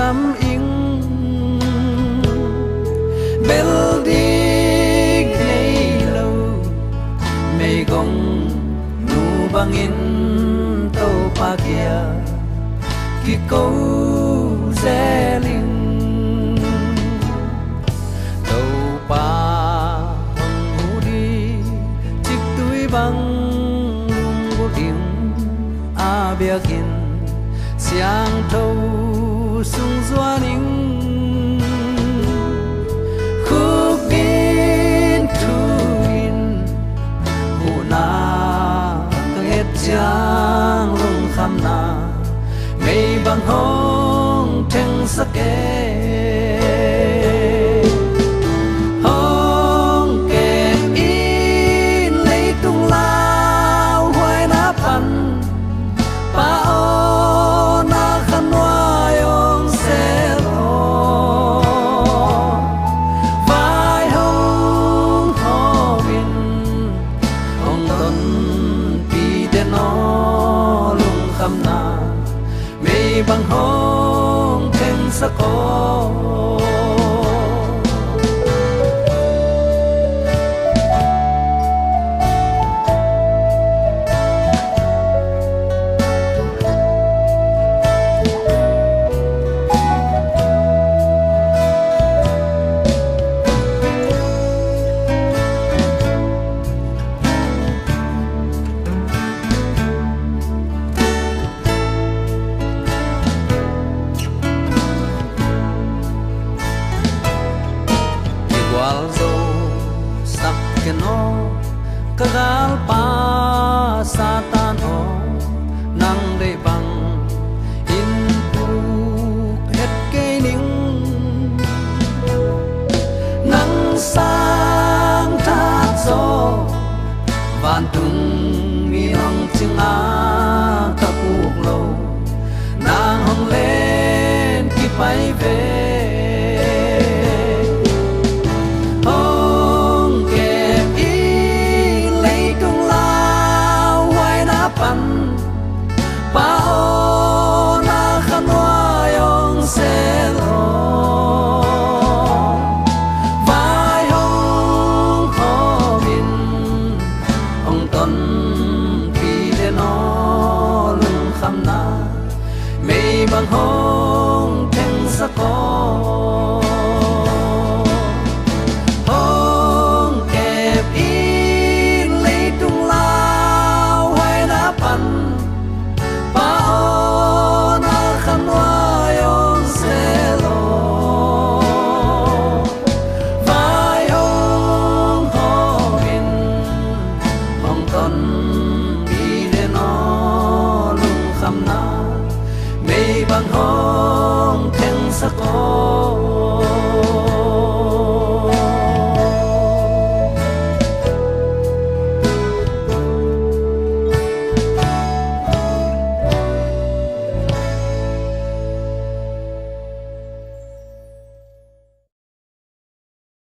lắm in building ngay lâu mây gong nu bangin tàu pa kia ki câu dễ linh tàu pa hồng hú đi chiếc túi băng vô hình a biakin xiang thâu sung doa nín khúc in thuin hụ na các hết giang lung kham na mây bằng hông thăng sắc kê hông kê in lấy tung lao hoài na pan pa o na khăn hoa yong xe lo vai hông ho bin hông ton pi de no lung kham na mây bằng hông thêm sắc có no kagal pa satan o nang de bang in pu het ke ning nang sang ta zo van tung mi nong ching a ka pu lo nang hong lên ki pai về bao na khăn hoa yong xe lo vai hông khó bin hông ton pi de no lung kham na mây bằng hông thăng sắc có hông kẹp in lấy tung lao hoài na pan bằng hông thăng sắc có